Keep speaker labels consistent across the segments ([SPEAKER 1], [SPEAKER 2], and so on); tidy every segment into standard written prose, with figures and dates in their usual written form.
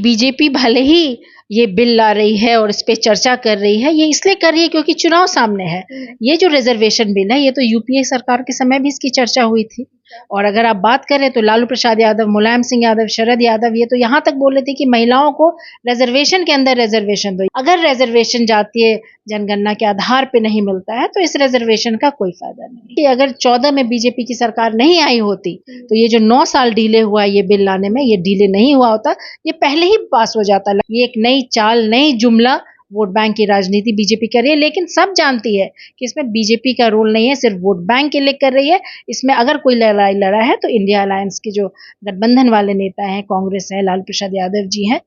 [SPEAKER 1] BJP भले ही ये bill ला रही है और इस पे चर्चा कर रही है, ये इसलिए कर रही है क्योंकि चुनाव सामने है। ये जो रिजर्वेशन बिल है, ये तो यूपीए सरकार के समय भी इसकी चर्चा हुई थी। और अगर आप बात करें तो लालू प्रसाद यादव, मुलायम सिंह यादव, शरद यादव, ये तो यहाँ तक बोले थे कि महिलाओं को रिजर्वेशन के अंदर रिजर्वेशन दो। अगर रिजर्वेशन जातीय जनगणना के आधार पे नहीं मिलता है तो इस रिजर्वेशन का कोई फायदा नहीं। कि अगर 14 में बीजेपी की सरकार नहीं आई होती तो ये जो 9 साल डिले हुआ ये बिल लाने में, ये डिले नहीं हुआ होता, ये पहले ही पास हो जाता। ये एक नई चाल, नई जुमला वोट बैंक की राजनीति बीजेपी कर रही है, लेकिन सब जानती है कि इसमें बीजेपी का रोल नहीं है, सिर्फ वोट बैंक के लिए कर रही है। इसमें अगर कोई लड़ाई लड़ा है तो इंडिया अलायंस के जो गठबंधन वाले नेता हैं, कांग्रेस है, लालू प्रसाद यादव जी हैं,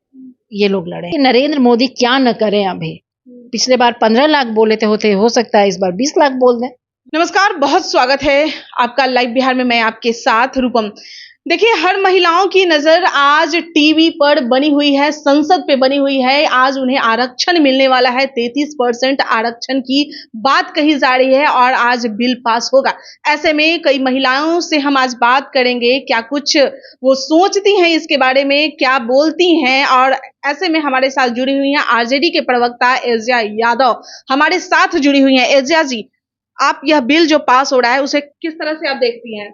[SPEAKER 1] ये लोग लड़े। नरेंद्र मोदी क्या न करें अभी। पिछले बार 15 लाख बोले थे, हो सकता है इस बार 20 लाख बोल दें।
[SPEAKER 2] नमस्कार, बहुत स्वागत है आपका लाइव बिहार में। मैं आपके साथ रूपम। देखिए, हर महिलाओं की नजर आज टीवी पर बनी हुई है, संसद पे बनी हुई है। आज उन्हें आरक्षण मिलने वाला है, 33% आरक्षण की बात कही जा रही है और आज बिल पास होगा। ऐसे में कई महिलाओं से हम आज बात करेंगे, क्या कुछ वो सोचती हैं इसके बारे में, क्या बोलती हैं। और ऐसे में हमारे साथ जुड़ी हुई हैं आरजेडी के प्रवक्ता एजिया यादव, हमारे साथ जुड़ी हुई हैं। एजिया जी, आप यह बिल जो पास हो रहा है उसे किस तरह से आप देखती हैं?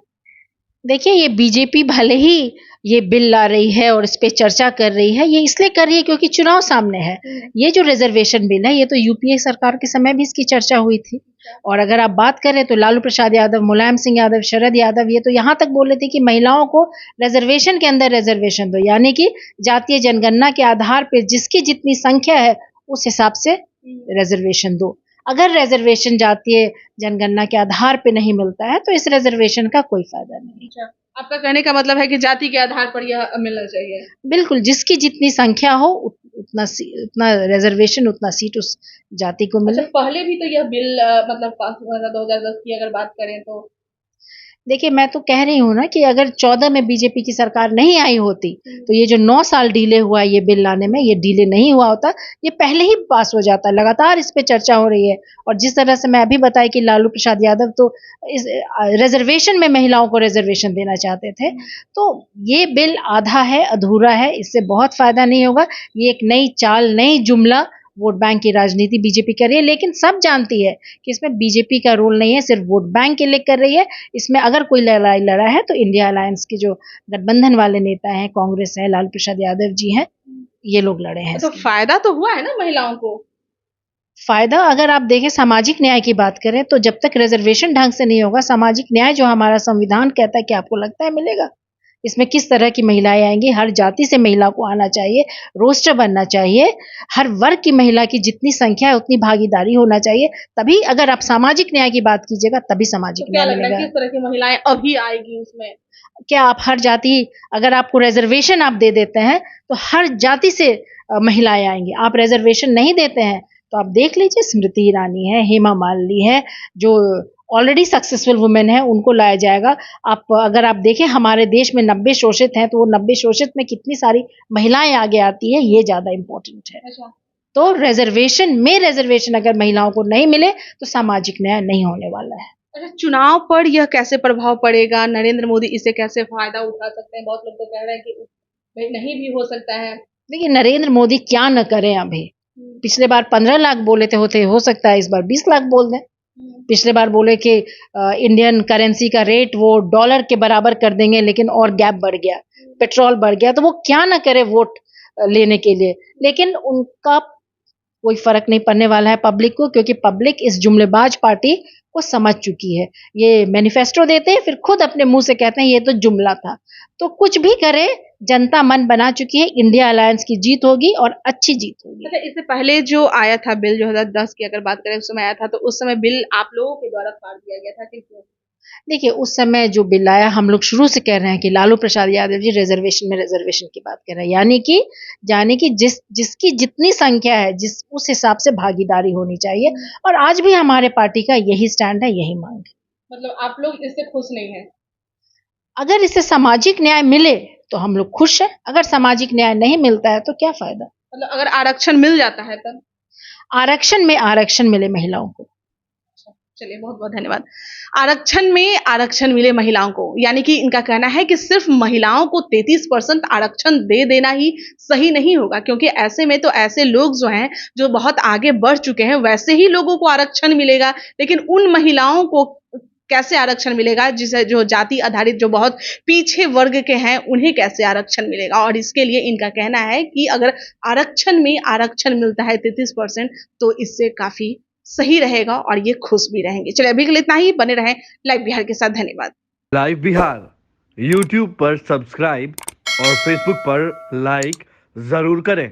[SPEAKER 1] देखिए, ये बीजेपी भले ही ये बिल ला रही है और इस पे चर्चा कर रही है, ये इसलिए कर रही है क्योंकि चुनाव सामने है। ये जो रिजर्वेशन बिल है, ये तो यूपीए सरकार के समय भी इसकी चर्चा हुई थी। और अगर आप बात करें तो लालू प्रसाद यादव, मुलायम सिंह यादव, शरद यादव, ये तो यहाँ तक बोले थे कि महिलाओं को रिजर्वेशन के अंदर रिजर्वेशन दो, यानी कि जातीय जनगणना के आधार पर जिसकी जितनी संख्या है उस हिसाब से रिजर्वेशन दो। अगर रिजर्वेशन जातीय जनगणना के आधार पे नहीं मिलता है तो इस रिजर्वेशन का कोई फायदा नहीं।
[SPEAKER 2] आपका कहने का मतलब है कि जाति के आधार पर यह मिलना चाहिए?
[SPEAKER 1] बिल्कुल, जिसकी जितनी संख्या हो उतना रिजर्वेशन, उतना सीट उस जाति को मिले।
[SPEAKER 2] पहले भी तो यह बिल मतलब पास हुआ था 2010 की अगर बात करें तो।
[SPEAKER 1] देखिए, मैं तो कह रही हूँ ना कि अगर 14 में बीजेपी की सरकार नहीं आई होती तो ये जो 9 साल डिले हुआ ये बिल लाने में, ये डिले नहीं हुआ होता, ये पहले ही पास हो जाता। लगातार इस पे चर्चा हो रही है। और जिस तरह से मैं अभी बताई कि लालू प्रसाद यादव तो इस रिजर्वेशन में महिलाओं को रिजर्वेशन देना चाहते थे, तो ये बिल आधा है, अधूरा है, इससे बहुत फायदा नहीं होगा। ये एक नई चाल, नई जुमला वोट बैंक की राजनीति बीजेपी कर रही है, लेकिन सब जानती है कि इसमें बीजेपी का रोल नहीं है, सिर्फ वोट बैंक के लिए कर रही है। इसमें अगर कोई लड़ाई लड़ा है तो इंडिया अलायंस के जो गठबंधन वाले नेता हैं, कांग्रेस है, लालू प्रसाद यादव जी हैं, ये लोग लड़े हैं।
[SPEAKER 2] तो फायदा तो हुआ है ना महिलाओं को?
[SPEAKER 1] फायदा अगर आप देखें, सामाजिक न्याय की बात करें तो जब तक रिजर्वेशन ढंग से नहीं होगा, सामाजिक न्याय जो हमारा संविधान कहता है, कि आपको लगता है मिलेगा? इसमें किस तरह की महिलाएं आएंगी? हर जाति से महिला को आना चाहिए, रोस्टर बनना चाहिए, हर वर्ग की महिला की जितनी संख्या है उतनी भागीदारी होना चाहिए। तभी अगर आप सामाजिक न्याय की बात कीजिएगा तभी सामाजिक न्याय मिलेगा।
[SPEAKER 2] किस तरह की महिलाएं अभी आएगी उसमें?
[SPEAKER 1] क्या आप हर जाति, अगर आपको रिजर्वेशन आप दे देते हैं तो हर जाति से महिलाएं आएंगी। आप रिजर्वेशन नहीं देते हैं तो आप देख लीजिए, स्मृति ईरानी है, हेमा मालिनी है, जो ऑलरेडी सक्सेसफुल वुमेन है, उनको लाया जाएगा। अगर आप देखें, हमारे देश में 90 शोषित हैं तो वो 90 शोषित में कितनी सारी महिलाएं आगे आती है, ये ज्यादा इंपॉर्टेंट है। तो रिजर्वेशन अगर महिलाओं को नहीं मिले तो सामाजिक न्याय नहीं होने वाला है।
[SPEAKER 2] अच्छा, चुनाव पर यह कैसे प्रभाव पड़ेगा? नरेंद्र मोदी इसे कैसे फायदा उठा सकते हैं? बहुत लोग तो कह रहे हैं कि नहीं भी हो सकता है।
[SPEAKER 1] देखिए, नरेंद्र मोदी क्या न करें अभी। पिछले बार 15 लाख बोले थे, हो सकता है इस बार 20 लाख बोल दें। पिछले बार बोले कि इंडियन करेंसी का रेट वो डॉलर के बराबर कर देंगे, लेकिन और गैप बढ़ गया, पेट्रोल बढ़ गया, तो वो क्या ना करे वोट लेने के लिए। लेकिन उनका कोई फर्क नहीं पड़ने वाला है पब्लिक को, क्योंकि पब्लिक इस जुमलेबाज पार्टी को समझ चुकी है। ये मैनिफेस्टो देते हैं, फिर खुद अपने मुंह से कहते हैं ये तो जुमला था। तो कुछ भी करे, जनता मन बना चुकी है, इंडिया अलायंस की जीत होगी और अच्छी जीत होगी।
[SPEAKER 2] अच्छा, इससे पहले जो आया था बिल 2010 की अगर बात करें, उस समय आया था, तो उस समय बिल आप लोगों के द्वारा पास दिया गया था कि?
[SPEAKER 1] देखिए, उस समय जो बिल आया, हम लोग शुरू से कह रहे हैं कि लालू प्रसाद यादव जी रिजर्वेशन की बात कर रहे हैं, यानी कि जिसकी जितनी संख्या है, उस हिसाब से भागीदारी होनी चाहिए। और आज भी हमारे पार्टी का यही स्टैंड है, यही मांग है।
[SPEAKER 2] मतलब आप लोग इससे खुश नहीं हैं?
[SPEAKER 1] अगर इससे सामाजिक न्याय मिले तो हम लोग खुश हैं, अगर सामाजिक न्याय नहीं मिलता है तो क्या फायदा।
[SPEAKER 2] मतलब अगर आरक्षण मिल जाता है तब?
[SPEAKER 1] आरक्षण मिले महिलाओं को।
[SPEAKER 2] चलिए, बहुत बहुत धन्यवाद। आरक्षण में आरक्षण मिले महिलाओं को, यानी कि इनका कहना है कि सिर्फ महिलाओं को 33% आरक्षण दे देना ही सही नहीं होगा, क्योंकि ऐसे में तो ऐसे लोग जो हैं जो बहुत आगे बढ़ चुके हैं वैसे ही लोगों को आरक्षण मिलेगा, लेकिन उन महिलाओं को कैसे आरक्षण मिलेगा जिसे जो जाति आधारित जो बहुत पीछे वर्ग के हैं उन्हें कैसे आरक्षण मिलेगा। और इसके लिए इनका कहना है कि अगर आरक्षण में आरक्षण मिलता है 33% तो इससे काफी सही रहेगा और ये खुश भी रहेंगे। चलिए, अभी के लिए इतना ही। बने रहें लाइव बिहार के साथ। धन्यवाद।
[SPEAKER 3] लाइव बिहार यूट्यूब पर सब्सक्राइब और फेसबुक पर लाइक जरूर करें।